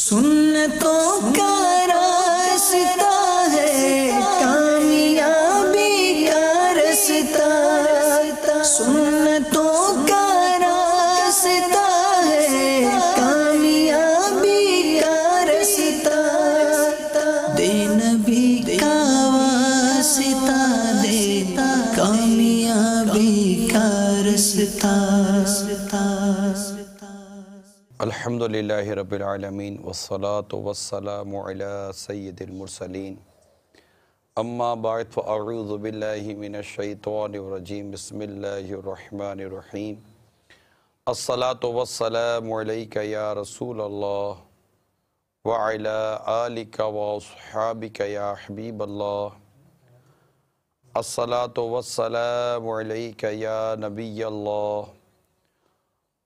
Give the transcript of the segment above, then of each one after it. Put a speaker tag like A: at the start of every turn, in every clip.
A: سنتوں کا راستہ ہے کامیابی کا راستہ، سنتوں کا راستہ ہے کامیابی کا راستہ، دے نبی کا واسطہ دے کامیابی کا راستہ۔
B: الحمدللہ رب العالمین والصلاة والسلام علی سید المرسلین، اما بعد فاعوذ باللہ من الشیطان الرجیم، بسم اللہ الرحمن الرحیم۔ الصلاة والسلام علیک یا رسول اللہ وعلی آلک واصحابک یا حبیب اللہ، الصلاة والسلام علیک یا نبی اللہ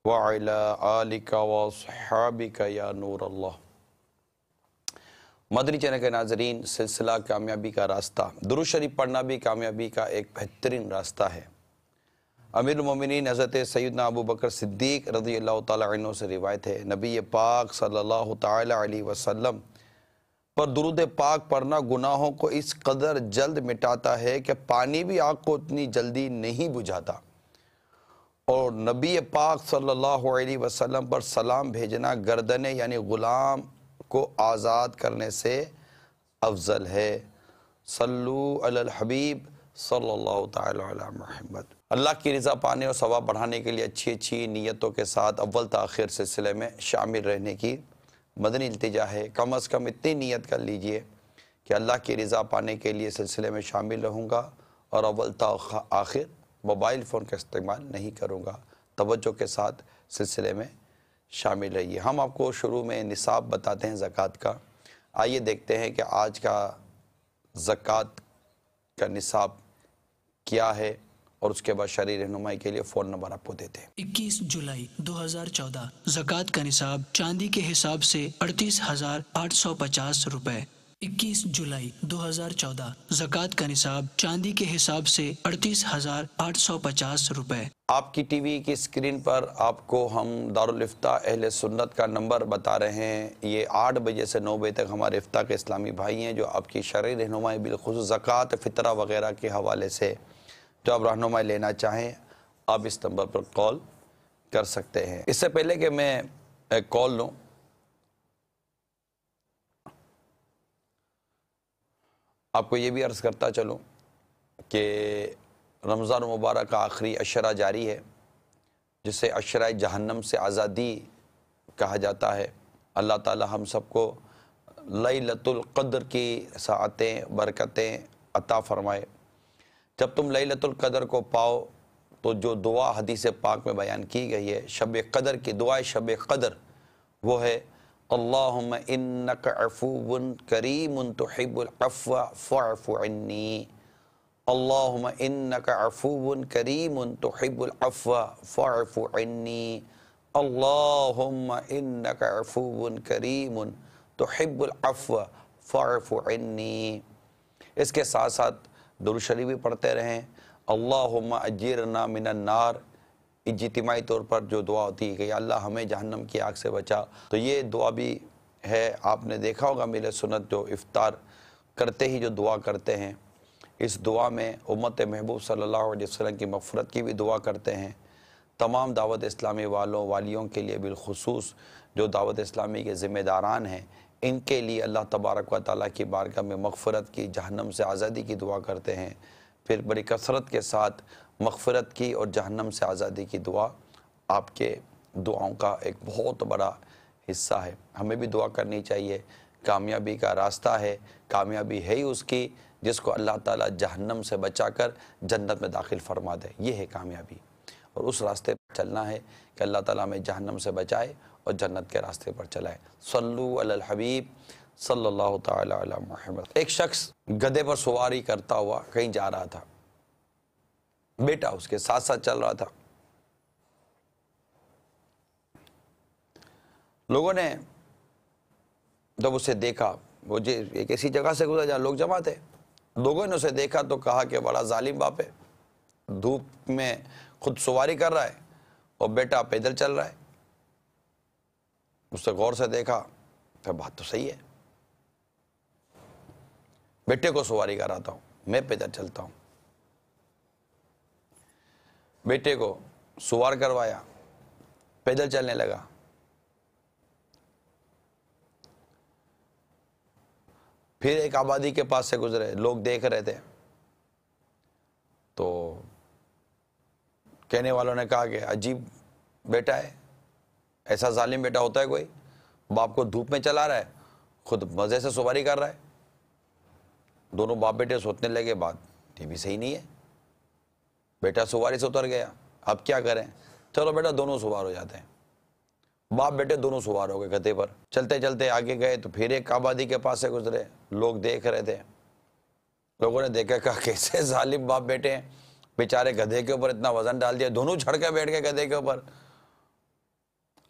B: وَعَلَىٰ آلِكَ وَصْحَابِكَ یا نور اللہ۔ مدنی چینل کے ناظرین، سلسلہ کامیابی کا راستہ، درود شریف پڑھنا بھی کامیابی کا ایک بہترین راستہ ہے۔ امیر المومنین حضرت سیدنا ابو بکر صدیق رضی اللہ تعالیٰ عنہ سے روایت ہے، نبی پاک صلی اللہ تعالیٰ علیہ وسلم پر درود پاک پڑھنا گناہوں کو اس قدر جلد مٹاتا ہے کہ پانی بھی آگ کو اتنی جلدی نہیں بجھاتا، اور نبی پاک صلی اللہ علیہ وسلم پر سلام بھیجنا گردنے یعنی غلام کو آزاد کرنے سے افضل ہے۔ صلو علی الحبیب صلی اللہ تعالی علی محمد۔ اللہ کی رضا پانے اور ثواب بڑھانے کے لیے اچھی اچھی نیتوں کے ساتھ اول تاخیر سلسلے میں شامل رہنے کی مدنی التجا ہے۔ کم از کم اتنی نیت کر لیجئے کہ اللہ کی رضا پانے کے لیے سلسلے میں شامل رہوں گا اور اول تا آخر موبائل فون کا استعمال نہیں کروں گا۔ توجہ کے ساتھ سلسلے میں شامل رہیے۔ ہم آپ کو شروع میں نصاب بتاتے ہیں زکوٰۃ کا۔ آئیے دیکھتے ہیں کہ آج کا زکوٰۃ کا نصاب کیا ہے اور اس کے بعد شرعی رہنمائی کے لیے فون نمبر آپ کو دیتے ہیں۔
C: 21 جولائی 2014 زکوٰۃ کا نصاب چاندی کے حساب سے 38,850 روپے۔ 21 جولائی 2014 زکوٰۃ کا نصاب چاندی کے حساب سے 38,850 روپے۔
B: آپ کی ٹی وی کی اسکرین پر آپ کو ہم دارالافتاء اہل سنت کا نمبر بتا رہے ہیں۔ یہ 8 بجے سے 9 بجے تک ہمارے افتاء کے اسلامی بھائی ہیں جو آپ کی شرعی رہنمائی بالخصوص زکوٰۃ، فطرہ وغیرہ کے حوالے سے جو آپ رہنمائی لینا چاہیں آپ اس نمبر پر کال کر سکتے ہیں۔ اس سے پہلے کہ میں کال لوں، آپ کو یہ بھی عرض کرتا چلوں کہ رمضان مبارک کا آخری عشرہ جاری ہے، جسے عشرہ جہنم سے آزادی کہا جاتا ہے۔ اللہ تعالی ہم سب کو لیلۃ القدر کی ساعتیں، برکتیں عطا فرمائے۔ جب تم لیلۃ القدر کو پاؤ تو جو دعا حدیث پاک میں بیان کی گئی ہے شب قدر کی، دعائے شب قدر، وہ ہے اللہم انک عفو کریم تحب العفو فاعف عنی۔ اللہم انک عفو کریم تحب العفو فاعف عنی۔ اللہم انک عفو کریم تحب العفو فاعف عنی۔ اس کے ساتھ ساتھ درود شریف بھی پڑھتے رہیں۔ اللہم اجرنا من النار، اجتماعی طور پر جو دعا ہوتی ہے کہ یا اللہ ہمیں جہنم کی آگ سے بچا، تو یہ دعا بھی ہے۔ آپ نے دیکھا ہوگا میرے سنت جو افطار کرتے ہی جو دعا کرتے ہیں، اس دعا میں امت محبوب صلی اللہ علیہ وسلم کی مغفرت کی بھی دعا کرتے ہیں۔ تمام دعوت اسلامی والوں والیوں کے لیے بالخصوص جو دعوت اسلامی کے ذمہ داران ہیں، ان کے لیے اللہ تبارک و تعالیٰ کی بارگاہ میں مغفرت کی، جہنم سے آزادی کی دعا کرتے ہیں۔ پھر بڑی کثرت کے ساتھ مغفرت کی اور جہنم سے آزادی کی دعا آپ کے دعاؤں کا ایک بہت بڑا حصہ ہے۔ ہمیں بھی دعا کرنی چاہیے۔ کامیابی کا راستہ ہے، کامیابی ہے ہی اس کی جس کو اللہ تعالیٰ جہنم سے بچا کر جنت میں داخل فرما دے، یہ ہے کامیابی۔ اور اس راستے پر چلنا ہے کہ اللہ تعالیٰ ہمیں جہنم سے بچائے اور جنت کے راستے پر چلائے۔ صلو علی الحبیب صلی اللہ تعالی علی محمد۔ ایک شخص گدھے پر سواری کرتا ہوا کہیں جا رہا تھا، بیٹا اس کے ساتھ ساتھ چل رہا تھا۔ لوگوں نے جب اسے دیکھا، وہ ایک ایسی جگہ سے گزرا جہاں لوگ جمع تھے، لوگوں نے اسے دیکھا تو کہا کہ بڑا ظالم باپ ہے، دھوپ میں خود سواری کر رہا ہے اور بیٹا پیدل چل رہا ہے۔ اس سے غور سے دیکھا، کہ بات تو صحیح ہے، بیٹے کو سواری کراتا ہوں، میں پیدل چلتا ہوں، بیٹے کو سوار کروایا، پیدل چلنے لگا، پھر ایک آبادی کے پاس سے گزرے، لوگ دیکھ رہے تھے، تو کہنے والوں نے کہا کہ عجیب بیٹا ہے، ایسا ظالم بیٹا ہوتا ہے کوئی، باپ کو دھوپ میں چلا رہا ہے، خود مزے سے سواری کر رہا ہے۔ دونوں باپ بیٹے سوچنے لگے بات یہ بھی صحیح نہیں ہے، بیٹا سواری سے اتر گیا، اب کیا کریں، چلو بیٹا دونوں سوار ہو جاتے ہیں۔ باپ بیٹے دونوں سوار ہو گئے گدھے پر، چلتے چلتے آگے گئے تو پھر ایک آبادی کے پاس سے گزرے، لوگ دیکھ رہے تھے، لوگوں نے دیکھا کہا کیسے ظالم باپ بیٹے ہیں، بیچارے گدھے کے اوپر اتنا وزن ڈال دیا، دونوں جھڑ کے بیٹھ گئے گدھے کے اوپر۔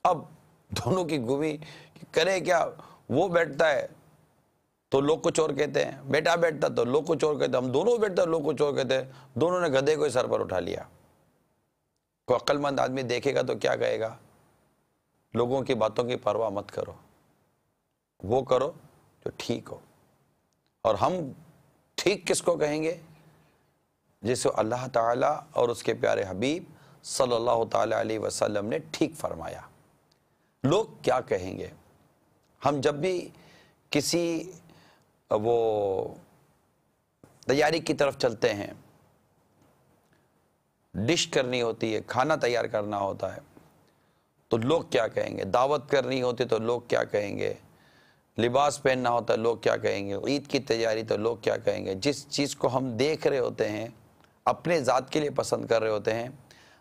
B: اب دونوں کی گمی کرے کیا، وہ بیٹھتا ہے تو لوگ کچھ اور کہتے ہیں، بیٹا بیٹھتا تو لوگ کچھ اور کہتے ہیں، ہم دونوں بیٹھتے لوگ کچھ اور کہتے ہیں، دونوں نے گدھے کو ہی سر پر اٹھا لیا۔ کوئی عقل مند آدمی دیکھے گا تو کیا کہے گا، لوگوں کی باتوں کی پرواہ مت کرو، وہ کرو جو ٹھیک ہو۔ اور ہم ٹھیک کس کو کہیں گے، جس کو اللہ تعالیٰ اور اس کے پیارے حبیب صلی اللہ تعالیٰ علیہ وسلم نے ٹھیک فرمایا۔ لوگ کیا کہیں گے، ہم جب بھی کسی وہ تیاری کی طرف چلتے ہیں، ڈش کرنی ہوتی ہے، کھانا تیار کرنا ہوتا ہے، تو لوگ کیا کہیں گے، دعوت کرنی ہوتی تو لوگ کیا کہیں گے، لباس پہننا ہوتا ہے لوگ کیا کہیں گے، عید کی تیاری تو لوگ کیا کہیں گے۔ جس چیز کو ہم دیکھ رہے ہوتے ہیں، اپنے ذات کے لیے پسند کر رہے ہوتے ہیں،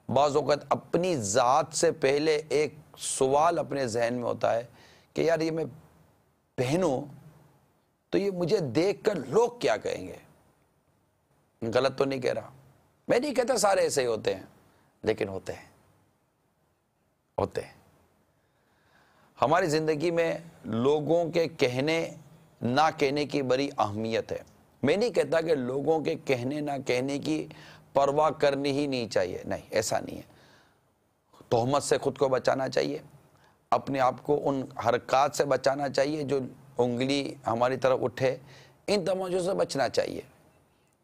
B: بعض اوقات اپنی ذات سے پہلے ایک سوال اپنے ذہن میں ہوتا ہے کہ یار یہ میں پہنوں تو یہ مجھے دیکھ کر لوگ کیا کہیں گے۔ غلط تو نہیں کہہ رہا، میں نہیں کہتا سارے ایسے ہی ہوتے ہیں، لیکن ہوتے ہیں۔ ہماری زندگی میں لوگوں کے کہنے نہ کہنے کی بڑی اہمیت ہے۔ میں نہیں کہتا کہ لوگوں کے کہنے نہ کہنے کی پرواہ کرنی ہی نہیں چاہیے، نہیں، ایسا نہیں ہے۔ تہمت سے خود کو بچانا چاہیے، اپنے آپ کو ان حرکات سے بچانا چاہیے جو انگلی ہماری طرف اٹھے، ان تماشوں سے بچنا چاہیے۔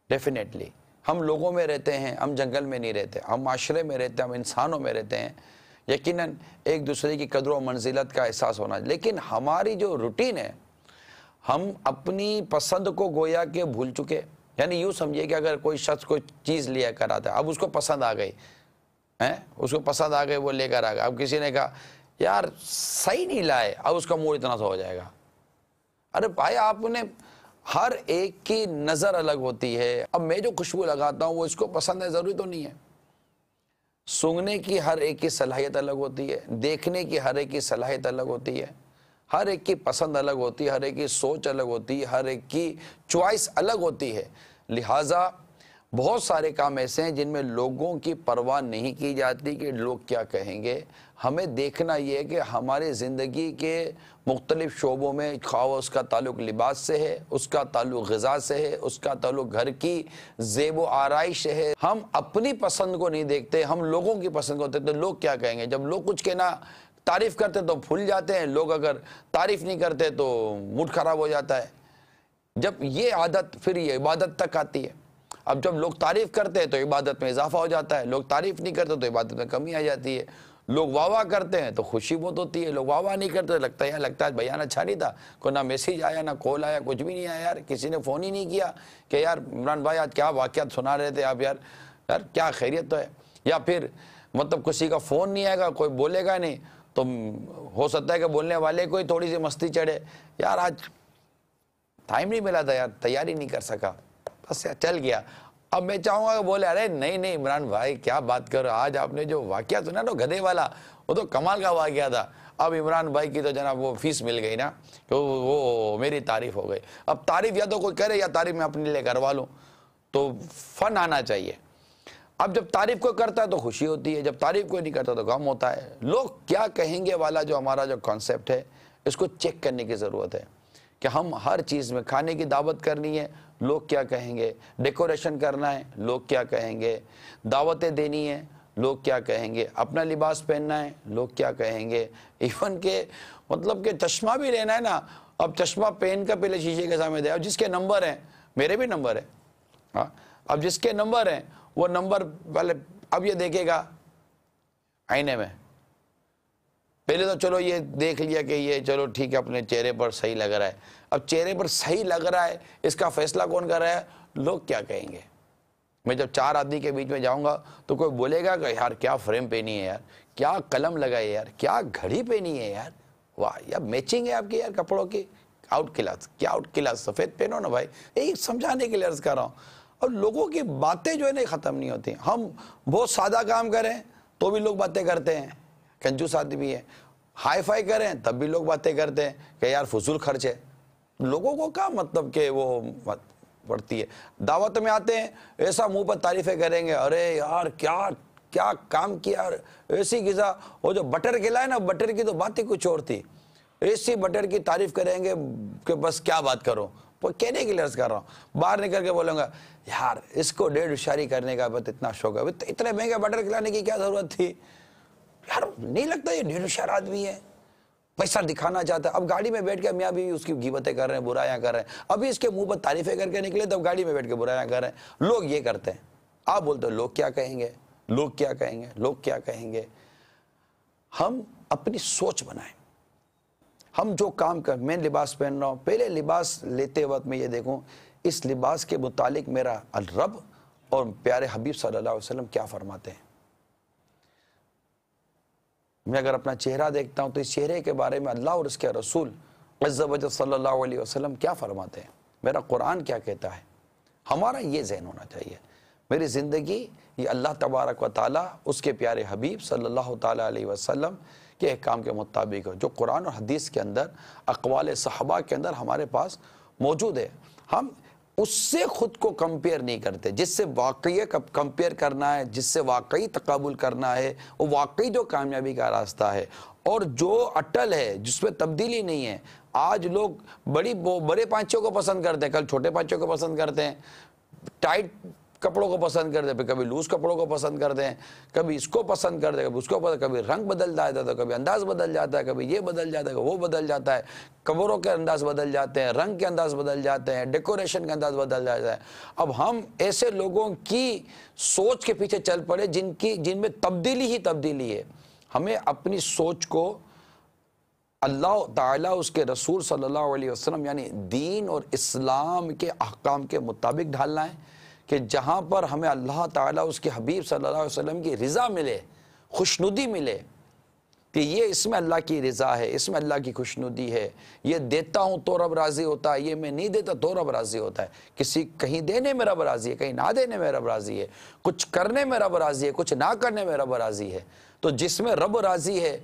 B: ڈیفینیٹلی ہم لوگوں میں رہتے ہیں، ہم جنگل میں نہیں رہتے، ہم معاشرے میں رہتے ہیں، ہم انسانوں میں رہتے ہیں، یقیناً ایک دوسرے کی قدر و منزلت کا احساس ہونا، لیکن ہماری جو روٹین ہے، ہم اپنی پسند کو گویا کہ بھول چکے۔ یعنی یوں سمجھیے کہ اگر کوئی شخص کوئی چیز لیا کر آتا ہے، اب اس کو پسند آ گئی، اس کو پسند آ گئی، وہ لے کر آ گیا، اب کسی نے کہا یار صحیح نہیں لائے، اب اس کا موڈ اتنا سا ہو جائے گا۔ ارے بھائی آپ نے، ہر ایک کی نظر الگ ہوتی ہے، اب میں جو خوشبو لگاتا ہوں وہ اس کو پسند ہے ضروری تو نہیں ہے۔ سونگھنے کی ہر ایک کی صلاحیت الگ ہوتی ہے، دیکھنے کی ہر ایک کی صلاحیت الگ ہوتی ہے، ہر ایک کی پسند الگ ہوتی ہے، ہر ایک کی سوچ الگ ہوتی ہے، ہر ایک کی چوائس الگ ہوتی ہے۔ لہٰذا بہت سارے کام ایسے ہیں جن میں لوگوں کی پرواہ نہیں کی جاتی کہ لوگ کیا کہیں گے۔ ہمیں دیکھنا یہ ہے کہ ہماری زندگی کے مختلف شعبوں میں، خواہ اس کا تعلق لباس سے ہے، اس کا تعلق غذا سے ہے، اس کا تعلق گھر کی زیب و آرائش ہے، ہم اپنی پسند کو نہیں دیکھتے، ہم لوگوں کی پسند کو دیکھتے۔ لوگ کیا کہیں گے، جب لوگ کچھ کہنا تعریف کرتے تو بھول جاتے ہیں، لوگ اگر تعریف نہیں کرتے تو موڈ خراب ہو جاتا ہے۔ جب یہ عادت پھر یہ عبادت تک آتی ہے۔ اب جب لوگ تعریف کرتے ہیں تو عبادت میں اضافہ ہو جاتا ہے، لوگ تعریف نہیں کرتے تو عبادت میں کمی آ جاتی ہے۔ لوگ واہ واہ کرتے ہیں تو خوشی بہت ہوتی ہے، لوگ واہ واہ نہیں کرتے لگتا ہے بیان اچھا نہیں تھا، کوئی نہ میسیج آیا، نہ کال آیا، کچھ بھی نہیں آیا، یار کسی نے فون ہی نہیں کیا کہ یار عمران بھائی آج کیا واقعات سنا رہے تھے آپ، یار کیا خیریت تو ہے۔ یا پھر مطلب کسی کا فون نہیں آئے گا، کوئی بولے گا نہیں، تو ہو سکتا ہے کہ بولنے والے کو ہی تھوڑی سی مستی چڑھے، یار آج ٹائم نہیں ملا تھا، یار تیاری نہیں کر سکا، بس یار چل گیا۔ اب میں چاہوں گا کہ بولے ارے نہیں عمران بھائی کیا بات کرو، آج آپ نے جو واقعہ سنا نا گدھے والا، وہ تو کمال کا واقعہ تھا۔ اب عمران بھائی کی تو جناب وہ فیس مل گئی نا، کہ وہ میری تعریف ہو گئی۔ اب تعریف یا تو کوئی کرے یا تعریف میں اپنے لیے کروا لوں، تو فن آنا چاہیے۔ اب جب تعریف کوئی کرتا ہے تو خوشی ہوتی ہے، جب تعریف کوئی نہیں کرتا تو غم ہوتا ہے۔ لوگ کیا کہیں گے والا جو ہمارا جو کانسیپٹ ہے، اس کو چیک کرنے کی ضرورت ہے کہ ہم ہر چیز میں، کھانے کی دعوت کرنی ہے، لوگ کیا کہیں گے، ڈیکوریشن کرنا ہے، لوگ کیا کہیں گے، دعوتیں دینی ہیں، لوگ کیا کہیں گے، اپنا لباس پہننا ہے، لوگ کیا کہیں گے، ایون کہ مطلب کہ چشمہ بھی لینا ہے نا، اب چشمہ پہن کر پہلے شیشے کے سامنے دے، اب جس کے نمبر ہیں، میرے بھی نمبر ہیں، ہاں اب جس کے نمبر ہیں وہ نمبر پہلے اب یہ دیکھے گا آئینے میں، پہلے تو چلو یہ دیکھ لیا کہ یہ چلو ٹھیک ہے اپنے چہرے پر صحیح لگ رہا ہے، اب چہرے پر صحیح لگ رہا ہے اس کا فیصلہ کون کر رہا ہے؟ لوگ کیا کہیں گے؟ میں جب 4 آدمی کے بیچ میں جاؤں گا تو کوئی بولے گا کہ یار کیا فریم پہنی ہے یار، کیا قلم لگائی ہے یار، کیا گھڑی پہنی ہے یار، واہ یار میچنگ ہے آپ کی یار کپڑوں کی، آؤٹ کلاس، کیا آؤٹ کلاس، سفید پہنو نا بھائی، یہی سمجھانے کے لیے عرض کر رہا ہوں۔ اور لوگوں کی باتیں جو ہے نا ختم نہیں ہوتی، ہم بہت سادہ کام کریں تو بھی لوگ باتیں کرتے ہیں، کنجوس آدمی ہے، ہائی فائی کریں تب بھی لوگ باتیں کرتے ہیں کہ یار فضول خرچ ہے، لوگوں کو کیا مطلب کہ وہ پڑتی ہے۔ دعوت میں آتے ہیں ایسا منہ پر تعریفیں کریں گے، ارے یار کیا کیا کام کیا، ایسی غذا، وہ جو بٹر کھلائے نا، بٹر کی تو بات ہی کچھ اور تھی، ایسی بٹر کی تعریف کریں گے کہ بس کیا بات کرو، وہ کہنے کے لیے عرض کر رہا ہوں۔ باہر نکل کے بولوں گا یار اس کو 1.5 ہوشیاری کرنے کا بس اتنا شوق ہے، اتنے مہنگے بٹر کھلانے کی کیا ضرورت تھی یار، نہیں لگتا یہ 1.5 ہوشیار آدمی ہے، پیسہ دکھانا چاہتا ہے۔ اب گاڑی میں بیٹھ کے میاں بیوی اس کی غیبتیں کر رہے ہیں، برائیاں کر رہے ہیں، ابھی اس کے منہ پر تعریفیں کر کے نکلے تب گاڑی میں بیٹھ کے برائیاں کر رہے ہیں۔ لوگ یہ کرتے ہیں، آپ بولتے ہو لوگ کیا کہیں گے، لوگ کیا کہیں گے، لوگ کیا کہیں گے۔ ہم اپنی سوچ بنائیں، ہم جو کام کر، میں لباس پہن رہا ہوں، پہلے لباس لیتے وقت میں یہ دیکھوں اس لباس کے متعلق میرا الرب اور پیارے حبیب صلی اللہ علیہ وسلم کیا فرماتے ہیں۔ میں اگر اپنا چہرہ دیکھتا ہوں تو اس چہرے کے بارے میں اللہ اور اس کے رسول عز و جل صلی اللہ علیہ وسلم کیا فرماتے ہیں، میرا قرآن کیا کہتا ہے۔ ہمارا یہ ذہن ہونا چاہیے، میری زندگی یہ اللہ تبارک و تعالیٰ اس کے پیارے حبیب صلی اللہ تعالیٰ علیہ وسلم کے احکام کے مطابق ہو، جو قرآن اور حدیث کے اندر، اقوال صحابہ کے اندر ہمارے پاس موجود ہے۔ ہم اس سے خود کو کمپیئر نہیں کرتے، جس سے واقعی کمپیئر کرنا ہے، جس سے واقعی تقابل کرنا ہے، وہ واقعی جو کامیابی کا راستہ ہے اور جو اٹل ہے، جس میں تبدیلی نہیں ہے۔ آج لوگ بڑے پانچوں کو پسند کرتے ہیں، کل چھوٹے پانچوں کو پسند کرتے ہیں، ٹائٹ کپڑوں کو پسند کرتے ہیں، پھر کبھی لوز کپڑوں کو پسند کرتے ہیں، کبھی اس کو پسند کرتے ہیں، کبھی اس کو پسند، کبھی رنگ بدل جاتا ہے، کبھی انداز بدل جاتا ہے، کبھی یہ بدل جاتا ہے، وہ بدل جاتا ہے، کپڑوں کے انداز بدل جاتے ہیں، رنگ کے انداز بدل جاتے ہیں، ڈیکوریشن کا انداز بدل جاتا ہے۔ اب ہم ایسے لوگوں کی سوچ کے پیچھے چل پڑے جن میں تبدیلی ہی تبدیلی ہے۔ ہمیں اپنی سوچ کو اللہ تعالیٰ اس کے رسول صلی اللہ علیہ وسلم یعنی دین اور اسلام کے احکام کے مطابق ڈھالنا ہے، کہ جہاں پر ہمیں اللہ تعالیٰ اس کے حبیب صلی اللہ علیہ وسلم کی رضا ملے، خوشنودی ملے، کہ یہ اس میں اللہ کی رضا ہے، اس میں اللہ کی خوشنودی ہے، یہ دیتا ہوں تو رب راضی ہوتا ہے، یہ میں نہیں دیتا تو رب راضی ہوتا ہے، کسی کہیں دینے میں رب راضی ہے، کہیں نہ دینے میں رب راضی ہے، کچھ کرنے میں رب راضی ہے، کچھ نہ کرنے میں رب راضی ہے۔ تو جس میں رب راضی ہے،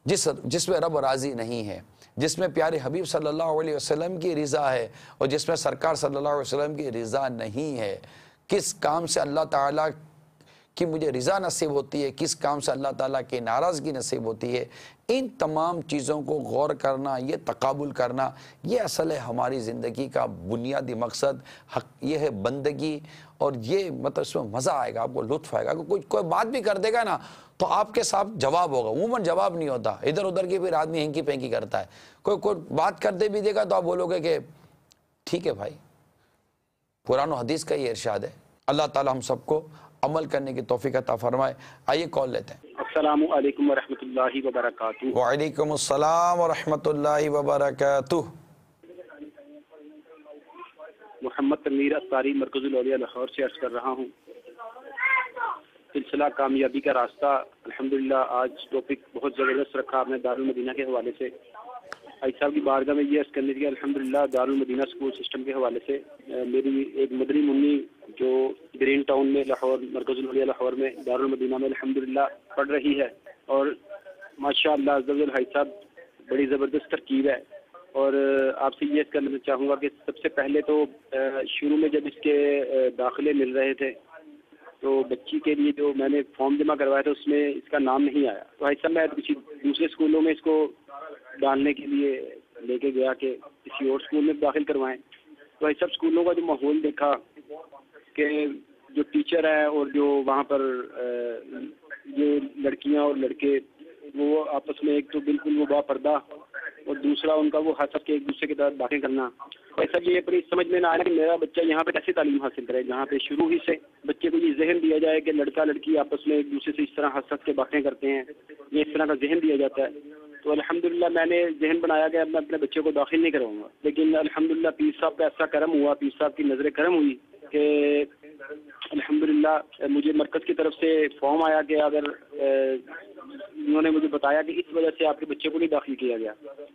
B: جس میں رب راضی نہیں ہے، جس میں پیارے حبیب صلی اللہ علیہ وسلم کی رضا ہے اور جس میں سرکار صلی اللہ علیہ وسلم کی رضا نہیں ہے، کس کام سے اللہ تعالیٰ کی مجھے رضا نصیب ہوتی ہے، کس کام سے اللہ تعالیٰ کی ناراضگی نصیب ہوتی ہے، ان تمام چیزوں کو غور کرنا، یہ تقابل کرنا، یہ اصل ہے ہماری زندگی کا بنیادی مقصد۔ یہ ہے بندگی، اور یہ مطلب اس میں مزہ آئے گا، آپ کو لطف آئے گا۔ کوئی بات بھی کر دے گا نا تو آپ کے ساتھ جواب ہوگا، عموماً جواب نہیں ہوتا، ادھر ادھر کی پھر آدمی ہینکی پینکی کرتا ہے۔ کوئی بات کرتے بھی دے گا تو آپ بولو گے کہ ٹھیک ہے بھائی، قرآن و حدیث کا یہ ارشاد ہے۔ اللہ تعالیٰ ہم سب کو عمل کرنے کی توفیق عطا فرمائے۔ آئیے کال لیتے ہیں۔
D: السلام علیکم ورحمۃ اللہ وبرکاتہ۔
B: وعلیکم السلام ورحمۃ اللہ وبرکاتہ۔
D: محمد تنویر اطاری مرکز الاولیاء لاہور سے عرض کر رہا ہوں۔ سلسلہ کامیابی کا راستہ، الحمدللہ آج ٹاپک بہت زبردست رکھا آپ نے دارالمدینہ کے حوالے سے۔ حاج صاحب کی بارگاہ میں یہ عرض کرنے کی الحمدللہ دارالمدینہ اسکول سسٹم کے حوالے سے میری ایک مدنی منی جو گرین ٹاؤن میں لاہور مرکز الاولیاء لاہور میں دارالمدینہ میں الحمدللہ پڑھ رہی ہے، اور ماشاء اللہ عز و جل حاج صاحب بڑی زبردست ترکیب ہے۔ اور آپ سے یہ کرنا چاہوں گا کہ سب سے پہلے تو شروع میں جب اس کے داخلے مل رہے تھے تو بچی کے لیے جو میں نے فارم جمع کروایا تھا اس میں اس کا نام نہیں آیا، تو حاج صاحب میں کسی دوسرے اسکولوں میں اس کو ڈالنے کے لیے لے کے گیا کہ کسی اور اسکول میں داخل کروائیں، تو حاج صاحب اسکولوں کا جو ماحول دیکھا کہ جو ٹیچر ہے اور جو وہاں پر جو لڑکیاں اور لڑکے وہ آپس میں ایک تو بالکل وہ با پردہ اور دوسرا ان کا وہ حسد کے ایک دوسرے کے ساتھ باتیں کرنا. ایسا یہ اپنی سمجھ میں نہ آیا کہ میرا بچہ یہاں پہ کیسے تعلیم حاصل کرے جہاں پہ شروع ہی سے بچے کو یہ ذہن دیا جائے کہ لڑکا لڑکی آپس میں ایک دوسرے سے اس طرح حسد کے باتیں کرتے ہیں, یہ اس طرح کا ذہن دیا جاتا ہے. تو الحمدللہ میں نے ذہن بنایا کہ اب میں اپنے بچے کو داخل نہیں کراؤں گا, لیکن الحمدللہ پیر صاحب کا ایسا کرم ہوا, پیر صاحب کی نظر کرم ہوئی کہ الحمدللہ مجھے مرکز کی طرف سے فارم آیا کہ اگر انہوں نے مجھے بتایا کہ اس وجہ سے آپ کے بچے کو نہیں داخل کیا گیا.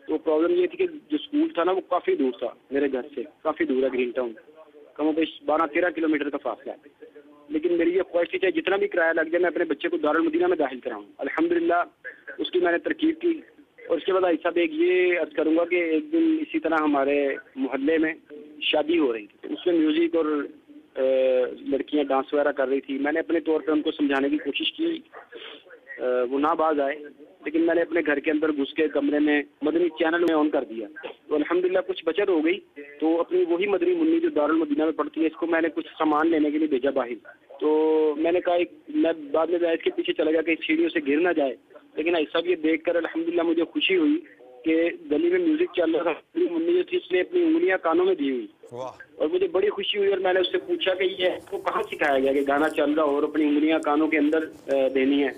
D: تو پرابلم یہ تھی کہ جو اسکول تھا نا وہ کافی دور تھا, میرے گھر سے کافی دور ہے, گرین ٹاؤن, کم و بیش 12-13 کلومیٹر کا فاصلہ ہے. لیکن میری یہ خواہش تھی کہ جتنا بھی کرایہ لگ جائے میں اپنے بچے کو دارالمدینہ میں داخل کراؤں. الحمدللہ اس کی میں نے ترکیب کی. اور اس کے بعد ایسا ایک یہ عرض کروں گا کہ ایک دن اسی طرح ہمارے محلے میں شادی ہو رہی تھی, اس میں میوزک اور لڑکیاں ڈانس وغیرہ کر رہی تھی. میں نے اپنے طور پہ ان کو سمجھانے کی کوشش کی, وہ نہ باز آئے, لیکن میں نے اپنے گھر کے اندر گھس کے کمرے میں مدنی چینل میں آن کر دیا. تو الحمدللہ کچھ بچت ہو گئی. تو اپنی وہی مدنی منی جو دارالمدینہ میں پڑھتی ہے, اس کو میں نے کچھ سامان لینے کے لیے بھیجا باہر. تو میں نے کہا میں بعد میں اس کے پیچھے چلا گیا کہ سیڑھیوں سے گر نہ جائے, لیکن ایسا بھی یہ دیکھ کر الحمدللہ مجھے خوشی ہوئی کہ گلی میں میوزک چل رہا تھا, منی جو تھی اس نے اپنی انگلیاں کانوں میں دی ہوئی, اور مجھے بڑی خوشی ہوئی. اور میں نے اس سے پوچھا کہ یہ آپ کو کہاں سکھایا گیا کہ گانا چل رہا ہو اور اپنی انگلیاں کانوں کے اندر دینی ہے؟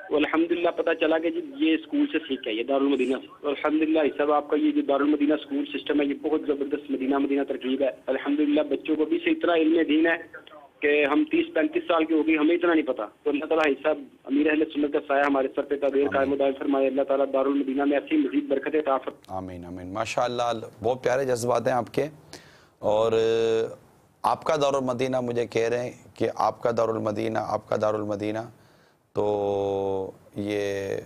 D: تو الحمدللہ پتہ چلا کہ جی یہ اسکول سے سیکھا ہے, یہ دارالمدینہ سے. اور الحمدللہ اس سب آپ کا یہ جو دارالمدینہ اسکول سسٹم ہے یہ بہت زبردست مدینہ ترکیب ہے. الحمدللہ بچوں کو بھی سے اتنا علم دین ہے کہ ہم 30-35 سال کے ہو گئی, ہمیں اتنا نہیں پتا. تو اللہ تعالیٰ صاحب امیر اہل سنت کا سایہ ہمارے سر پہ قدیر قائم و دائم فرمائے. اللہ تعالیٰ دارالمدینہ میں ایسی مزید برکتیں عطا فرمائے.
B: آمین آمین. ماشاءاللہ بہت پیارے جذبات ہیں آپ کے. اور آپ کا دارالمدینہ مجھے کہہ رہے ہیں کہ آپ کا دارالمدینہ تو یہ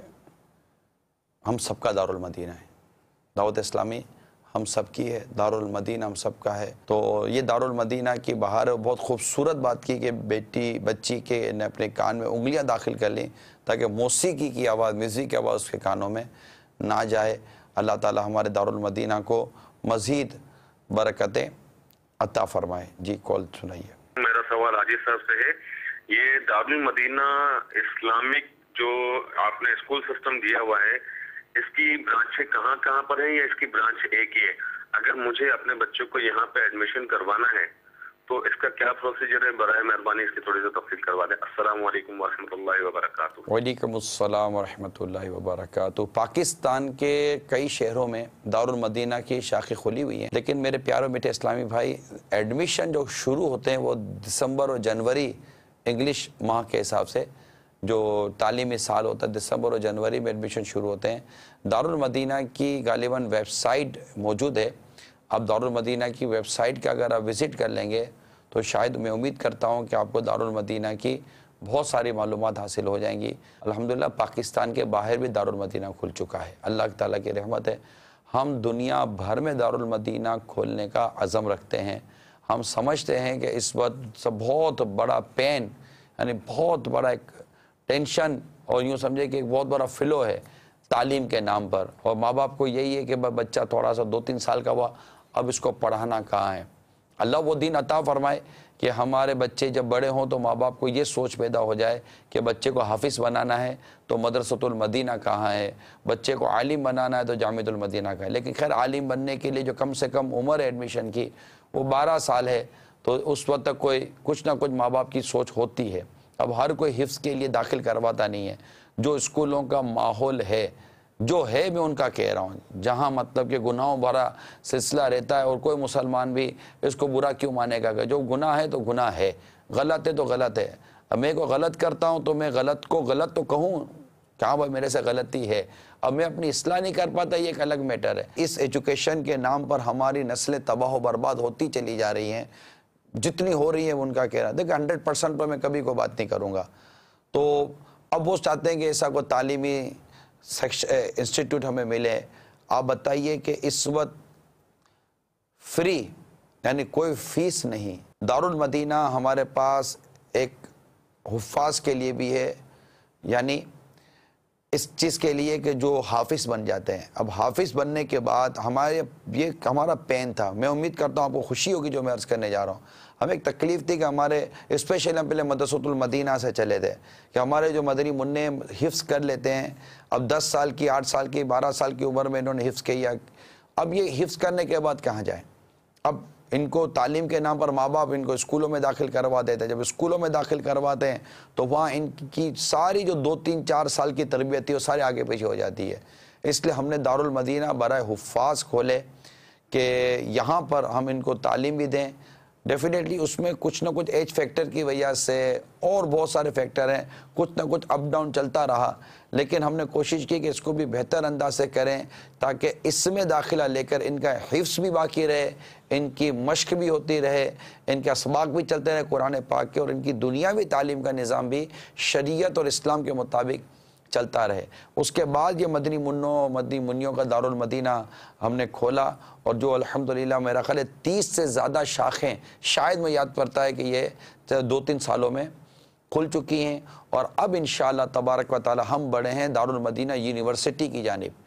B: ہم سب کا دارالمدینہ ہے. دعوت اسلامی ہم سب کی ہے, دارالمدینہ ہم سب کا ہے. تو یہ دارالمدینہ کی بہار ہے. بہت خوبصورت بات کی کہ بچی کے نے اپنے کان میں انگلیاں داخل کر لیں تاکہ موسیقی کی آواز, میوزک کی آواز اس کے کانوں میں نہ جائے. اللہ تعالی ہمارے دارالمدینہ کو مزید برکتیں عطا فرمائے. جی کال سنائیے.
E: میرا سوال عاجز صاحب سے ہے, یہ دارالمدینہ اسلامک جو آپ نے اسکول سسٹم دیا ہوا ہے, اس کی برانچیں کہاں کہاں پر ہیں یا اس کی برانچ ایک ہی ہے؟ اگر مجھے اپنے بچوں کو یہاں پہ ایڈمیشن کروانا ہے تو اس کا کیا پروسیجر ہے؟ برائے مہربانی اس کی تھوڑی سی تفصیل کروا دیں. السلام علیکم ورحمۃ اللہ وبرکاتہ.
B: وعلیکم السلام ورحمۃ اللہ وبرکاتہ. پاکستان کے کئی شہروں میں دارالمدینہ کی شاخیں کھلی ہوئی ہیں, لیکن میرے پیارے میٹھے اسلامی بھائی, ایڈمیشن جو شروع ہوتے ہیں وہ دسمبر اور جنوری انگلش ماہ کے حساب سے جو تعلیمی سال ہوتا ہے دسمبر اور جنوری میں ایڈمیشن شروع ہوتے ہیں. دارالمدینہ کی غالباً ویب سائٹ موجود ہے. آپ دارالمدینہ کی ویب سائٹ کا اگر آپ وزٹ کر لیں گے تو شاید میں امید کرتا ہوں کہ آپ کو دارالمدینہ کی بہت ساری معلومات حاصل ہو جائیں گی. الحمدللہ پاکستان کے باہر بھی دارالمدینہ کھل چکا ہے. اللہ تعالیٰ کی رحمت ہے. ہم دنیا بھر میں دارالمدینہ کھولنے کا عزم رکھتے ہیں. ہم سمجھتے ہیں کہ اس وقت بہت بڑا پین, یعنی بہت بڑا ایک ٹینشن اور یوں سمجھے کہ ایک بہت بڑا فلو ہے تعلیم کے نام پر, اور ماں باپ کو یہی ہے کہ بچہ تھوڑا سا 2-3 سال کا ہوا, اب اس کو پڑھانا کہاں ہے. اللہ وہ دین عطا فرمائے کہ ہمارے بچے جب بڑے ہوں تو ماں باپ کو یہ سوچ پیدا ہو جائے کہ بچے کو حافظ بنانا ہے تو مدرسۃ المدینہ کہاں ہے, بچے کو عالم بنانا ہے تو جامعۃ المدینہ کا ہے. لیکن خیر عالم بننے کے لیے جو کم سے کم عمر ہے ایڈمیشن کی وہ 12 سال ہے, تو اس وقت تک کچھ نہ کچھ ماں باپ کی سوچ ہوتی ہے. اب ہر کوئی حفظ کے لیے داخل کرواتا نہیں ہے. جو اسکولوں کا ماحول ہے جو ہے, میں ان کا کہہ رہا ہوں, جہاں مطلب کہ گناہوں بھرا سلسلہ رہتا ہے اور کوئی مسلمان بھی اس کو برا کیوں مانے گا, کہ جو گناہ ہے تو گناہ ہے, غلط ہے تو غلط ہے. اب میں کو غلط کرتا ہوں تو میں غلط کو غلط تو کہوں, کہاں بھائی میرے سے غلطی ہے. اب میں اپنی اصلاح نہیں کر پاتا, یہ ایک الگ میٹر ہے. اس ایجوکیشن کے نام پر ہماری نسلیں تباہ و برباد ہوتی چلی جا رہی ہیں, جتنی ہو رہی ہیں ان کا کہہ رہا. دیکھیں 100% پر میں کبھی کوئی بات نہیں کروں گا. تو اب وہ چاہتے ہیں کہ ایسا کوئی تعلیمی انسٹیٹیوٹ ہمیں ملے. آپ بتائیے کہ اس وقت فری یعنی کوئی فیس نہیں. دارالمدینہ ہمارے پاس ایک حفاظ کے لیے بھی ہے, یعنی اس چیز کے لیے کہ جو حافظ بن جاتے ہیں. اب حافظ بننے کے بعد یہ ہمارا پین تھا. میں امید کرتا ہوں آپ کو خوشی ہوگی جو میں عرض کرنے جا رہا ہوں. ہمیں ایک تکلیف تھی کہ ہمارے اسپیشلی ہم پہلے مدرسۃ المدینہ سے چلے تھے کہ ہمارے جو مدنی منع حفظ کر لیتے ہیں، اب 10 سال کی، 8 سال کی، 12 سال کی عمر میں انہوں نے حفظ کیا. اب یہ حفظ کرنے کے بعد کہاں جائیں؟ اب ان کو تعلیم کے نام پر ماں باپ ان کو اسکولوں میں داخل کروا دیتے ہیں. جب اسکولوں میں داخل کرواتے ہیں تو وہاں ان کی ساری جو 2 3 4 سال کی تربیت تھی وہ سارے آگے پیچھے ہو جاتی ہے. اس لیے ہم نے دارالمدینہ برائے حفاظ کھولے کہ یہاں پر ہم ان کو تعلیم بھی دیں. ڈیفینیٹلی اس میں کچھ نہ کچھ ایج فیکٹر کی وجہ سے اور بہت سارے فیکٹر ہیں، کچھ نہ کچھ اپ ڈاؤن چلتا رہا، لیکن ہم نے کوشش کی کہ اس کو بھی بہتر انداز سے کریں تاکہ اس میں داخلہ لے کر ان کا حفظ بھی باقی رہے، ان کی مشق بھی ہوتی رہے، ان کے اسباق بھی چلتے رہے قرآن پاک کے، اور ان کی دنیاوی تعلیم کا نظام بھی شریعت اور اسلام کے مطابق چلتا رہے. اس کے بعد یہ مدنی منوں کا دارالمدینہ ہم نے کھولا، اور جو الحمدللہ میرا خیال ہے 30 سے زیادہ شاخیں شاید میں یاد پڑتا ہے کہ یہ 2-3 سالوں میں کھل چکی ہیں. اور اب انشاءاللہ تبارک و تعالی ہم بڑھے ہیں دارالمدینہ یونیورسٹی کی جانب.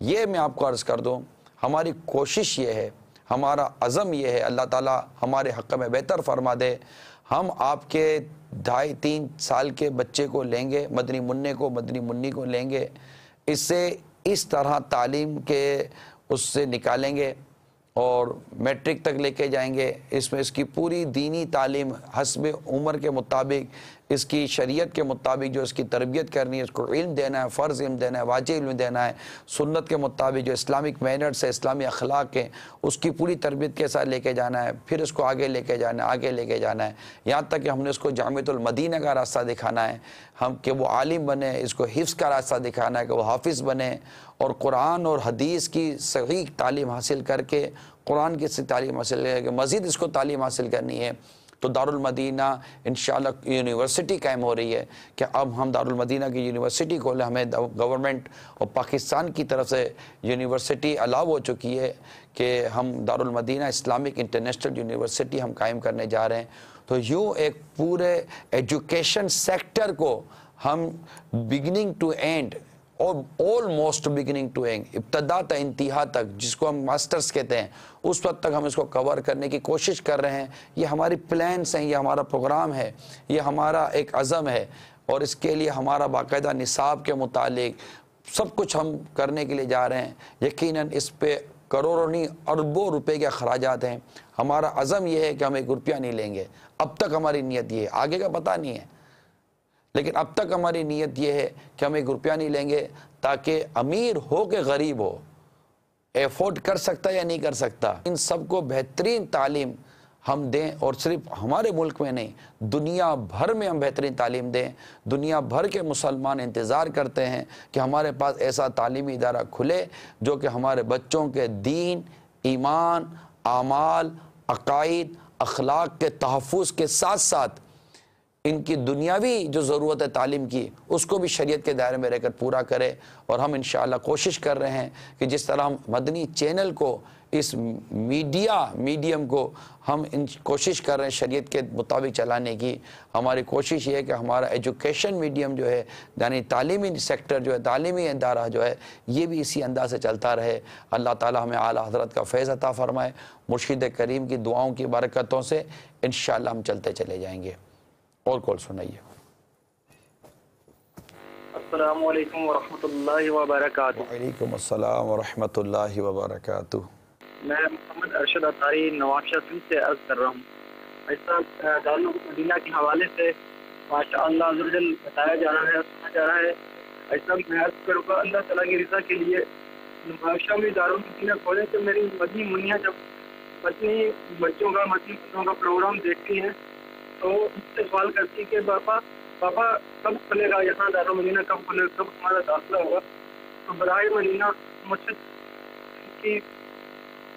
B: یہ میں آپ کو عرض کر دوں، ہماری کوشش یہ ہے، ہمارا عزم یہ ہے، اللہ تعالی ہمارے حق میں بہتر فرما دے، ہم آپ کے 2.5-3 سال کے بچے کو لیں گے، مدنی منع کو، مدنی منی کو لیں گے، اس سے اس طرح تعلیم کے اس سے نکالیں گے اور میٹرک تک لے کے جائیں گے. اس میں اس کی پوری دینی تعلیم حسب عمر کے مطابق، اس کی شریعت کے مطابق جو اس کی تربیت کرنی ہے، اس کو علم دینا ہے، فرض علم دینا ہے، واجب علم دینا ہے، سنت کے مطابق جو اسلامک مینرز ہے، اسلامی اخلاق ہیں، اس کی پوری تربیت کے ساتھ لے کے جانا ہے. پھر اس کو آگے لے کے جانا ہے، آگے لے کے جانا ہے، یہاں تک کہ ہم نے اس کو جامعۃ المدینہ کا راستہ دکھانا ہے، ہم کہ وہ عالم بنے، اس کو حفظ کا راستہ دکھانا ہے کہ وہ حافظ بنے، اور قرآن اور حدیث کی صحیح تعلیم حاصل کر کے، قرآن کی تعلیم حاصل کر کے مزید اس کو تعلیم حاصل کرنی ہے. تو دارالمدینہ انشاءاللہ یونیورسٹی قائم ہو رہی ہے کہ اب ہم دارالمدینہ کی یونیورسٹی کھولیں. ہمیں گورنمنٹ اور پاکستان کی طرف سے یونیورسٹی الاؤ ہو چکی ہے کہ ہم دارالمدینہ اسلامک انٹرنیشنل یونیورسٹی ہم قائم کرنے جا رہے ہیں. تو یوں ایک پورے ایجوکیشن سیکٹر کو ہم بگننگ ٹو اینڈ اور آلموسٹ بگننگ ٹو اینڈ، ابتدا تا انتہا تک، جس کو ہم ماسٹرز کہتے ہیں، اس وقت تک ہم اس کو کور کرنے کی کوشش کر رہے ہیں. یہ ہماری پلانس ہیں، یہ ہمارا پروگرام ہے، یہ ہمارا ایک عزم ہے، اور اس کے لیے ہمارا باقاعدہ نصاب کے متعلق سب کچھ ہم کرنے کے لیے جا رہے ہیں. یقیناً اس پہ کروڑوں نہیں اربوں روپے کے اخراجات ہیں. ہمارا عزم یہ ہے کہ ہم 1 روپیہ نہیں لیں گے. اب تک ہماری نیت یہ ہے، آگے کا پتہ نہیں ہے، لیکن اب تک ہماری نیت یہ ہے کہ ہم 1 روپیہ نہیں لیں گے تاکہ امیر ہو کہ غریب ہو، ایفورڈ کر سکتا یا نہیں کر سکتا، ان سب کو بہترین تعلیم ہم دیں. اور صرف ہمارے ملک میں نہیں، دنیا بھر میں ہم بہترین تعلیم دیں. دنیا بھر کے مسلمان انتظار کرتے ہیں کہ ہمارے پاس ایسا تعلیمی ادارہ کھلے جو کہ ہمارے بچوں کے دین، ایمان، اعمال، عقائد، اخلاق کے تحفظ کے ساتھ ساتھ ان کی دنیاوی جو ضرورت ہے تعلیم کی، اس کو بھی شریعت کے دائرے میں رہ کر پورا کرے. اور ہم انشاءاللہ کوشش کر رہے ہیں کہ جس طرح ہم مدنی چینل کو، اس میڈیم کو ہم کوشش کر رہے ہیں شریعت کے مطابق چلانے کی، ہماری کوشش یہ ہے کہ ہمارا ایجوکیشن میڈیم جو ہے، یعنی تعلیمی سیکٹر جو ہے، تعلیمی ادارہ جو ہے، یہ بھی اسی انداز سے چلتا رہے. اللہ تعالی ہمیں اعلیٰ حضرت کا فیض عطا فرمائے. مرشد کریم کی دعاؤں کی برکتوں سے انشاءاللہ ہم چلتے چلے جائیں گے. اور کال سنائیے.
F: السلام علیکم ورحمۃ اللہ وبرکاتہ.
B: وعلیکم السلام ورحمۃ اللہ وبرکاتہ.
F: میں محمد ارشد اطاری نوابشاہ سے عرض کر رہا ہوں. ایسا دارالمدینہ کے حوالے سے ماشاء اللہ عز و جل بتایا جا رہا ہے، سنا جا رہا ہے. ایسا میں عرض کروں گا اللہ تعالیٰ کی رضا کے لیے نوابشاہ میں دارالمدینہ کھولنے سے میری مدنی منیاں جب اپنی بچوں کا مدنی بچوں کا پروگرام دیکھتی ہیں تو اس سے سوال کرتی کہ پاپا کب کھلے گا یہاں دارالمدینہ، کب کھلے گا، کب ہمارا داخلہ ہوگا. تو برائے مدینہ مسجد کی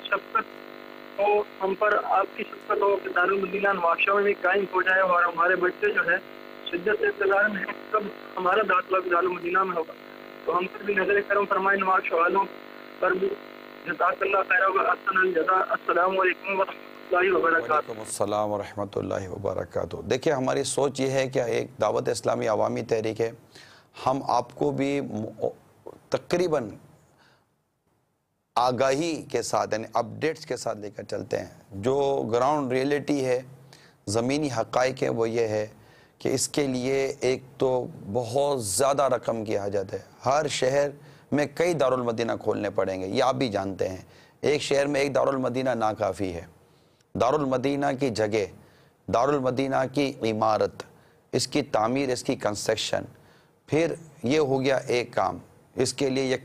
F: شفقت ہو ہم پر، آپ کی شفقت ہو کہ دارالمدینہ نوابشاہ میں بھی قائم ہو جائے، اور ہمارے بچے جو ہے شدت انتظار میں ہیں کب ہمارا داخلہ دارالمدینہ میں ہوگا. تو ہم پر بھی نظر کرم فرمائے، نوابشاہ والوں پر بھی جزاک اللہ خیر ہوگا. السلام علیکم ورحمۃ اللہ وبرکاتہ.
B: وعلیکم السلام ورحمۃ اللہ وبرکاتہ. دیکھیں ہماری سوچ یہ ہے کہ ایک دعوت اسلامی عوامی تحریک ہے. ہم آپ کو بھی تقریباً آگاہی کے ساتھ یعنی اپڈیٹس کے ساتھ لے کر چلتے ہیں. جو گراؤنڈ ریئلٹی ہے، زمینی حقائق ہے، وہ یہ ہے کہ اس کے لیے ایک تو بہت زیادہ رقم کی حاجت ہے. ہر شہر میں کئی دارالمدینہ کھولنے پڑیں گے، یہ آپ بھی جانتے ہیں. ایک شہر میں ایک دارالمدینہ ناکافی ہے. دارالمدینہ کی جگہ، دارالمدینہ کی عمارت، اس کی تعمیر، اس کی کنسٹرکشن، پھر یہ ہو گیا ایک کام. اس کے لیے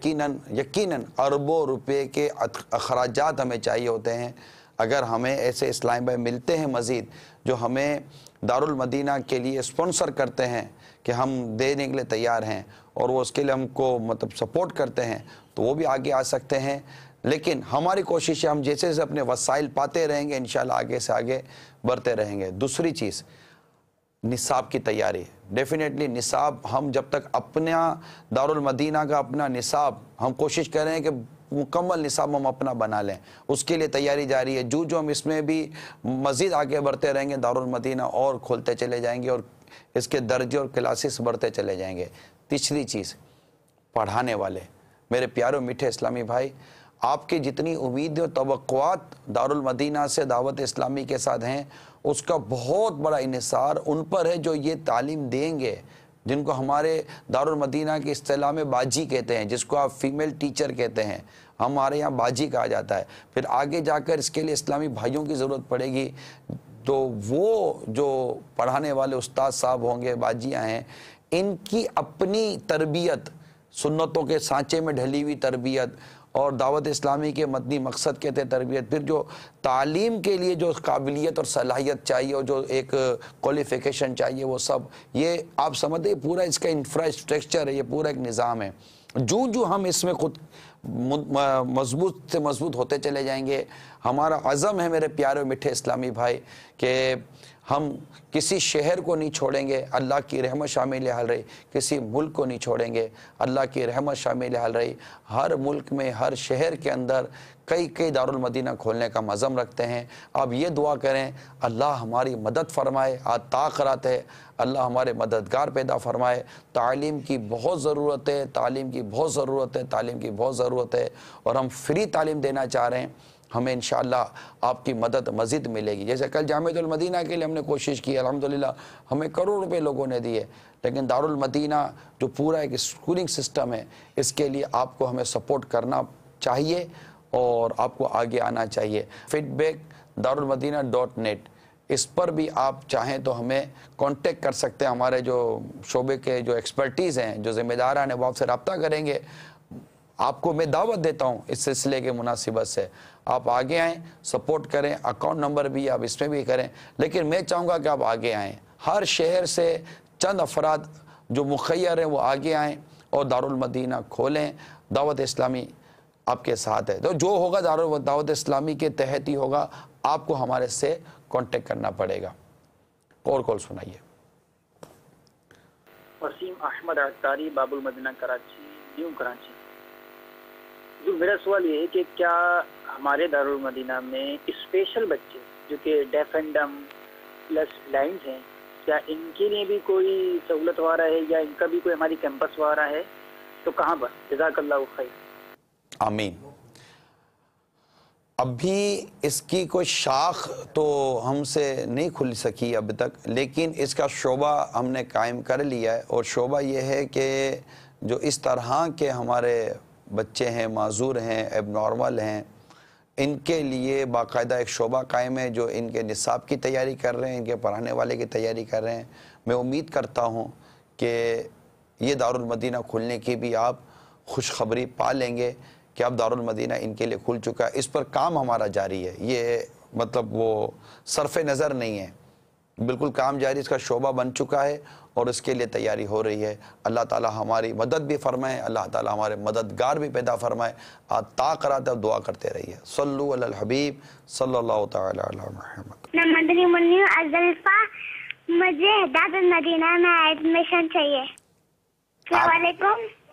B: یقیناً اربوں روپے کے اخراجات ہمیں چاہیے ہوتے ہیں. اگر ہمیں ایسے اسلام بھائی ملتے ہیں مزید جو ہمیں دارالمدینہ کے لیے اسپانسر کرتے ہیں کہ ہم دینے کے لیے تیار ہیں اور وہ اس کے لیے ہم کو مطلب سپورٹ کرتے ہیں، تو وہ بھی آگے آ سکتے ہیں. لیکن ہماری کوشش ہے ہم جیسے سے اپنے وسائل پاتے رہیں گے انشاءاللہ آگے سے آگے بڑھتے رہیں گے. دوسری چیز نصاب کی تیاری. ڈیفینیٹلی نصاب ہم جب تک اپنا دارالمدینہ کا اپنا نصاب ہم کوشش کریں کہ مکمل نصاب ہم اپنا بنا لیں، اس کے لیے تیاری جاری ہے. جو ہم اس میں بھی مزید آگے بڑھتے رہیں گے دارالمدینہ اور کھولتے چلے جائیں گے اور اس کے درجے اور کلاسز بڑھتے چلے جائیں گے. تیسری چیز پڑھانے والے. میرے پیارے میٹھے اسلامی بھائی، آپ کی جتنی امید و توقعات دارالمدینہ سے دعوت اسلامی کے ساتھ ہیں، اس کا بہت بڑا انحصار ان پر ہے جو یہ تعلیم دیں گے، جن کو ہمارے دارالمدینہ کی اصطلاح میں باجی کہتے ہیں، جس کو آپ فیمیل ٹیچر کہتے ہیں، ہمارے یہاں باجی کہا جاتا ہے. پھر آگے جا کر اس کے لیے اسلامی بھائیوں کی ضرورت پڑے گی. تو وہ جو پڑھانے والے استاد صاحب ہوں گے، باجیاں ہیں، ان کی اپنی تربیت، سنتوں کے سانچے میں ڈھلی ہوئی تربیت اور دعوت اسلامی کے مدنی مقصد کے تحت تربیت، پھر جو تعلیم کے لیے جو قابلیت اور صلاحیت چاہیے اور جو ایک کوالیفیکیشن چاہیے، وہ سب یہ آپ سمجھتے ہیں پورا اس کا انفراسٹرکچر ہے، یہ پورا ایک نظام ہے. جو ہم اس میں خود مضبوط سے مضبوط ہوتے چلے جائیں گے، ہمارا عزم ہے میرے پیارے میٹھے اسلامی بھائی کہ ہم کسی شہر کو نہیں چھوڑیں گے، اللہ کی رحمت شامل حال رہی. کسی ملک کو نہیں چھوڑیں گے، اللہ کی رحمت شامل حال رہی. ہر ملک میں، ہر شہر کے اندر کئی دارالمدینہ کھولنے کا عزم رکھتے ہیں. آپ یہ دعا کریں اللہ ہماری مدد فرمائے. طاقت ہے، اللہ ہمارے مددگار پیدا فرمائے. تعلیم کی بہت ضرورت ہے، تعلیم کی بہت ضرورت ہے، تعلیم کی بہت ضرورت ہے، اور ہم فری تعلیم دینا چاہ رہے ہیں. ہمیں انشاءاللہ آپ کی مدد مزید ملے گی. جیسے کل جامعۃ المدینہ کے لیے ہم نے کوشش کی، الحمدللہ ہمیں کروڑ روپے لوگوں نے دیے، لیکن دارالمدینہ جو پورا ایک اسکولنگ سسٹم ہے، اس کے لیے آپ کو ہمیں سپورٹ کرنا چاہیے اور آپ کو آگے آنا چاہیے. feedback@darulmadina.net اس پر بھی آپ چاہیں تو ہمیں کانٹیکٹ کر سکتے ہیں. ہمارے جو شعبے کے جو ایکسپرٹیز ہیں، جو ذمہ داران ہیں، وہ آپ سے رابطہ کریں گے. آپ کو میں دعوت دیتا ہوں اس سلسلے کے مناسبت سے آپ آگے آئیں، سپورٹ کریں. اکاؤنٹ نمبر بھی آپ اس میں بھی کریں، لیکن میں چاہوں گا کہ آپ آگے آئیں. ہر شہر سے چند افراد جو مخیر ہیں وہ آگے آئیں اور دارالمدینہ کھولیں. دعوت اسلامی آپ کے ساتھ ہے، تو جو ہوگا دعوت اسلامی کے تحت ہی ہوگا. آپ کو ہمارے سے کانٹیکٹ کرنا پڑے گا. اور کال سنائیے.
F: وسیم احمد عطاری، باب المدینہ، کراچی، نیو کراچی. جو میرا سوال یہ ہے کہ کیا ہمارے دارالمدینہ میں اسپیشل بچے جو کہ ڈیف اینڈ ڈم پلس بلائنڈ ہیں، کیا ان کے لیے بھی کوئی سہولت ہو رہا ہے یا ان کا بھی کوئی ہماری کیمپس ہو رہا ہے؟ تو کہاں پر؟ جزاک اللہ خیر.
B: آمین. ابھی اس کی کوئی شاخ تو ہم سے نہیں کھل سکی اب تک، لیکن اس کا شعبہ ہم نے قائم کر لیا ہے. اور شعبہ یہ ہے کہ جو اس طرح کے ہمارے بچے ہیں، معذور ہیں، ایب نارمل ہیں، ان کے لیے باقاعدہ ایک شعبہ قائم ہے جو ان کے نصاب کی تیاری کر رہے ہیں، ان کے پڑھانے والے کی تیاری کر رہے ہیں. میں امید کرتا ہوں کہ یہ دارالمدینہ کھلنے کی بھی آپ خوشخبری پا لیں گے کہ اب دارالمدینہ ان کے لیے کھل چکا ہے. اس پر کام ہمارا جاری ہے، یہ مطلب وہ صرف نظر نہیں ہے، بالکل کام جاری. اس کا شعبہ بن چکا ہے اور اس کے لیے تیاری ہو رہی ہے. اللہ تعالی ہماری مدد بھی فرمائے، اللہ تعالی ہمارے مددگار بھی پیدا فرمائے. عطا کراتے اور دعا کرتے رہیے. صلو علی الحبیب صلی اللہ تعالی علی محمد.
G: میں مدنی منی ازلفا، مجھے دارالمدینہ میں ایڈمیشن چاہیے. السلام علیکم.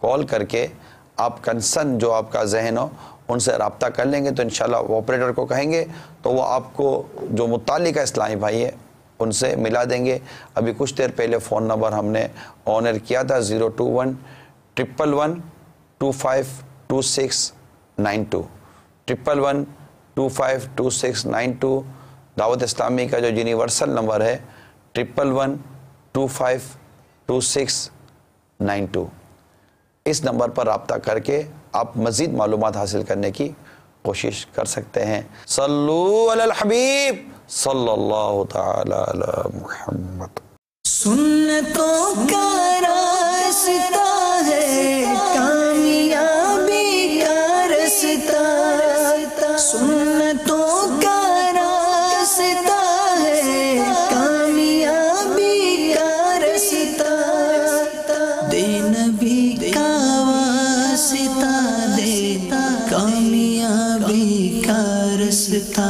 B: کال کر کے آپ کنسرن جو آپ کا ذہن ہو ان سے رابطہ کر لیں گے تو انشاءاللہ وہ آپریٹر کو کہیں گے تو وہ آپ کو جو متعلقہ اسلامی بھائی ہے ان سے ملا دیں گے. ابھی کچھ دیر پہلے فون نمبر ہم نے آن ایئر کیا تھا 021-111-252692 111-252692. دعوت اسلامی کا جو یونیورسل نمبر ہے 111-252692. اس نمبر پر رابطہ کر کے آپ مزید معلومات حاصل کرنے کی کوشش کر سکتے ہیں. صلو علی الحبیب صلی اللہ تعالی علی محمد.
A: سنتوں کا راستہ ہے کامیابی کا راستہ. سنتوں کا راستہ ہے کامیابی کا راستہ. دے نبی کا واسطہ دے کامیابی کا راستہ.